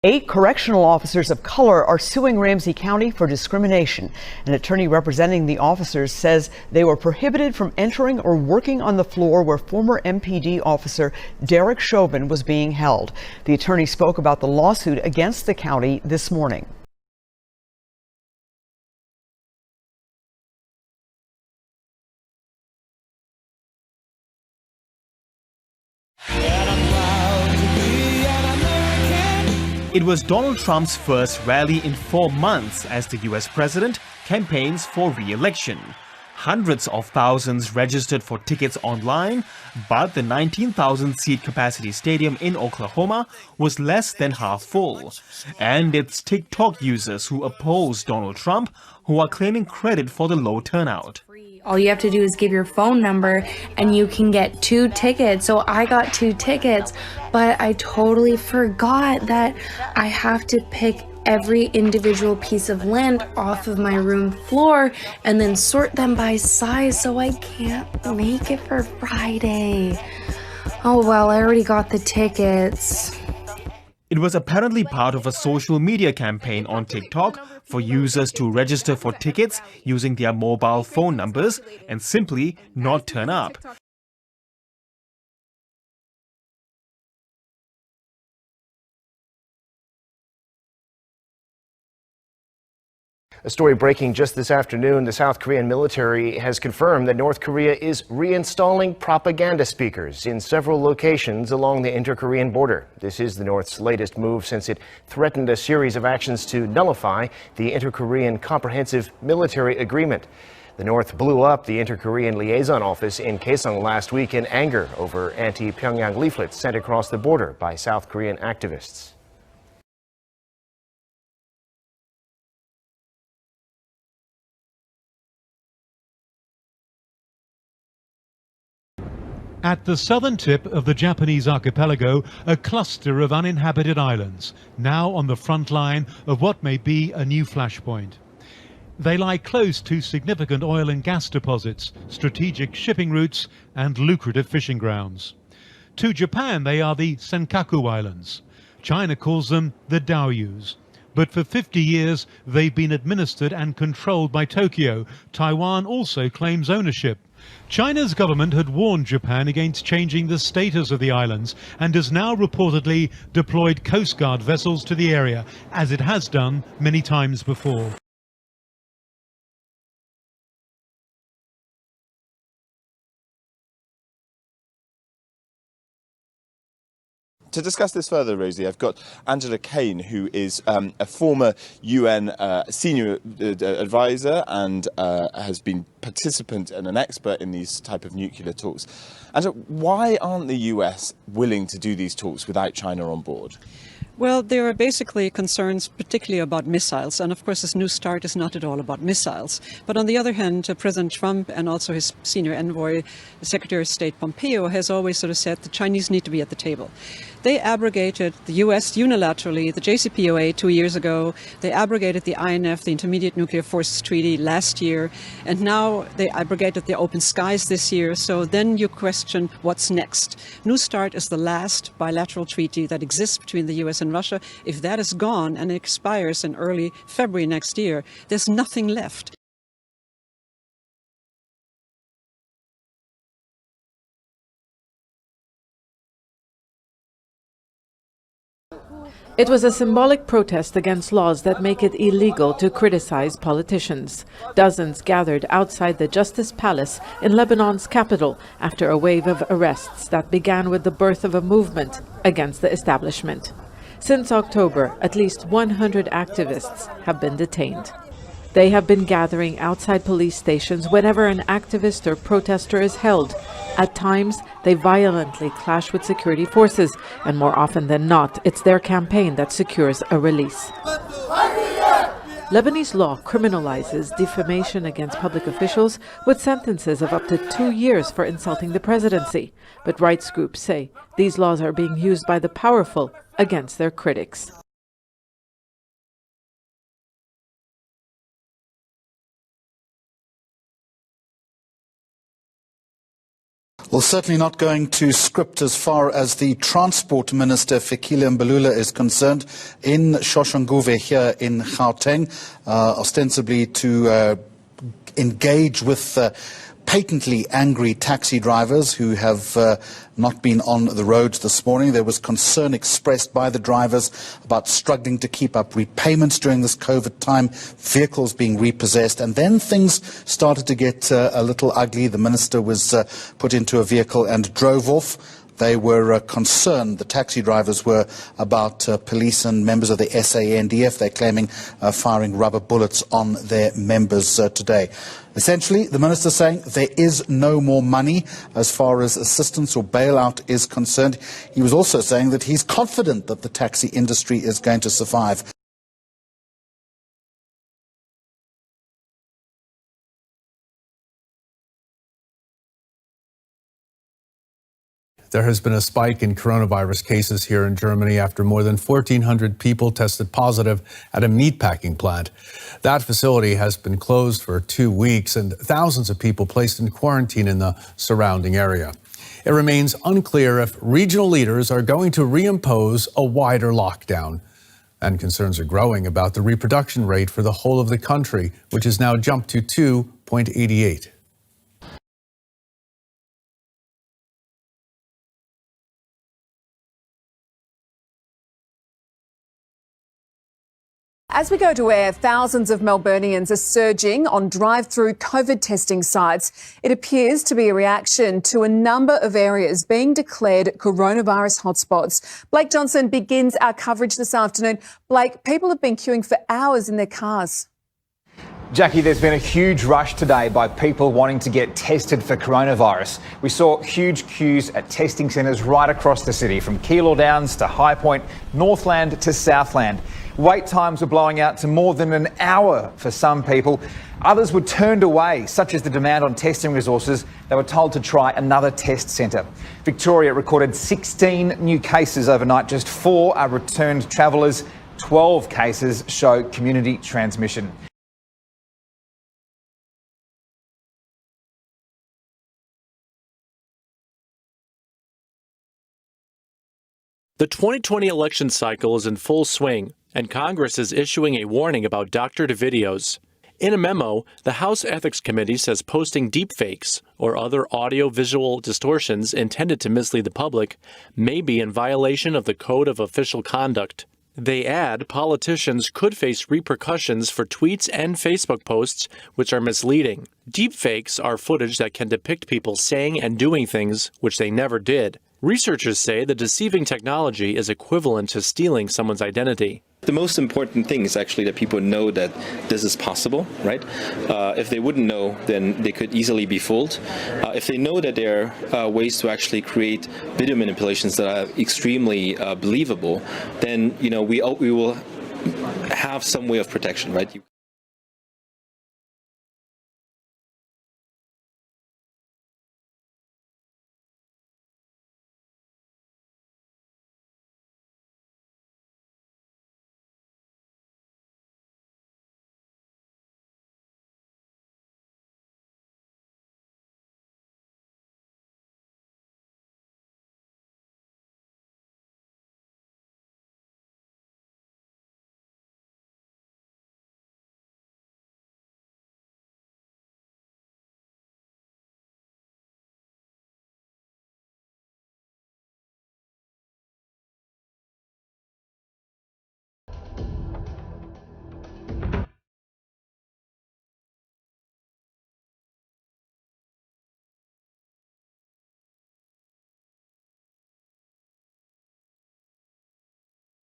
8 correctional officers of color are suing Ramsey County for discrimination. An attorney representing the officers says they were prohibited from entering or working on the floor where former MPD officer Derek Chauvin was being held. The attorney spoke about the lawsuit against the county this morning. It was Donald Trump's first rally in 4 months as the US president campaigns for re-election. Hundreds of thousands registered for tickets online, but the 19,000-seat capacity stadium in Oklahoma was less than half full. And it's TikTok users who oppose Donald Trump who are claiming credit for the low turnout. All you have to do is give your phone number and you can get 2 tickets. So I got 2 tickets, but I totally forgot that I have to pick every individual piece of land off of my room floor and then sort them by size, so I can't make it for Friday. Oh well, I already got the tickets. It was apparently part of a social media campaign on TikTok for users to register for tickets using their mobile phone numbers and simply not turn up. A story breaking just this afternoon, the South Korean military has confirmed that North Korea is reinstalling propaganda speakers in several locations along the inter-Korean border. This is the North's latest move since it threatened a series of actions to nullify the inter-Korean Comprehensive Military Agreement. The North blew up the inter-Korean liaison office in Kaesong last week in anger over anti-Pyongyang leaflets sent across the border by South Korean activists. At the southern tip of the Japanese archipelago, a cluster of uninhabited islands, now on the front line of what may be a new flashpoint. They lie close to significant oil and gas deposits, strategic shipping routes, and lucrative fishing grounds. To Japan, they are the Senkaku Islands. China calls them the Diaoyus. But for 50 years, they've been administered and controlled by Tokyo. Taiwan also claims ownership. China's government had warned Japan against changing the status of the islands and has now reportedly deployed Coast Guard vessels to the area, as it has done many times before. To discuss this further, Rosie, I've got Angela Kane, who is a former UN senior advisor and has been participant and an expert in these type of nuclear talks. Angela, why aren't the US willing to do these talks without China on board? Well, there are basically concerns particularly about missiles, and of course this New START is not at all about missiles. But on the other hand, President Trump and also his senior envoy, the Secretary of State Pompeo, has always sort of said the Chinese need to be at the table. They abrogated the US unilaterally, the JCPOA 2 years ago. They abrogated the INF, the Intermediate Nuclear Forces Treaty, last year. And now they abrogated the Open Skies this year. So then you question what's next. New START is the last bilateral treaty that exists between the US and Russia. If that is gone and it expires in early February next year, there's nothing left. It was a symbolic protest against laws that make it illegal to criticize politicians. Dozens gathered outside the Justice Palace in Lebanon's capital after a wave of arrests that began with the birth of a movement against the establishment. Since October, at least 100 activists have been detained. They have been gathering outside police stations whenever an activist or protester is held. At times, they violently clash with security forces, and more often than not, it's their campaign that secures a release. Lebanese law criminalizes defamation against public officials with sentences of up to 2 years for insulting the presidency. But rights groups say these laws are being used by the powerful against their critics. Well, certainly not going to script as far as the Transport Minister, Fikile Mbalula, is concerned in Soshanguve here in Gauteng, ostensibly to engage with patently angry taxi drivers who have not been on the roads this morning. There was concern expressed by the drivers about struggling to keep up repayments during this COVID time, vehicles being repossessed, and then things started to get a little ugly. The minister was put into a vehicle and drove off. They were concerned, the taxi drivers were, about police and members of the SANDF. They're claiming firing rubber bullets on their members today. Essentially, the minister saying there is no more money as far as assistance or bailout is concerned. He was also saying that he's confident that the taxi industry is going to survive. There has been a spike in coronavirus cases here in Germany after more than 1,400 people tested positive at a meatpacking plant. That facility has been closed for 2 weeks and thousands of people placed in quarantine in the surrounding area. It remains unclear if regional leaders are going to reimpose a wider lockdown. And concerns are growing about the reproduction rate for the whole of the country, which has now jumped to 2.88. As we go to air, thousands of Melburnians are surging on drive-through COVID testing sites. It appears to be a reaction to a number of areas being declared coronavirus hotspots. Blake Johnson begins our coverage this afternoon. Blake, people have been queuing for hours in their cars. Jackie, there's been a huge rush today by people wanting to get tested for coronavirus. We saw huge queues at testing centres right across the city, from Keilor Downs to High Point, Northland to Southland. Wait times were blowing out to more than an hour for some people. Others were turned away, such as the demand on testing resources. They were told to try another test centre. Victoria recorded 16 new cases overnight. Just 4 are returned travellers. 12 cases show community transmission. The 2020 election cycle is in full swing, and Congress is issuing a warning about doctored videos. In a memo, the House Ethics Committee says posting deepfakes or other audio-visual distortions intended to mislead the public may be in violation of the Code of Official Conduct. They add politicians could face repercussions for tweets and Facebook posts which are misleading. Deepfakes are footage that can depict people saying and doing things which they never did. Researchers say the deceiving technology is equivalent to stealing someone's identity. The most important thing is actually that people know that this is possible, right? If they wouldn't know, then they could easily be fooled. If they know that there are ways to actually create video manipulations that are extremely believable, then we will have some way of protection, right?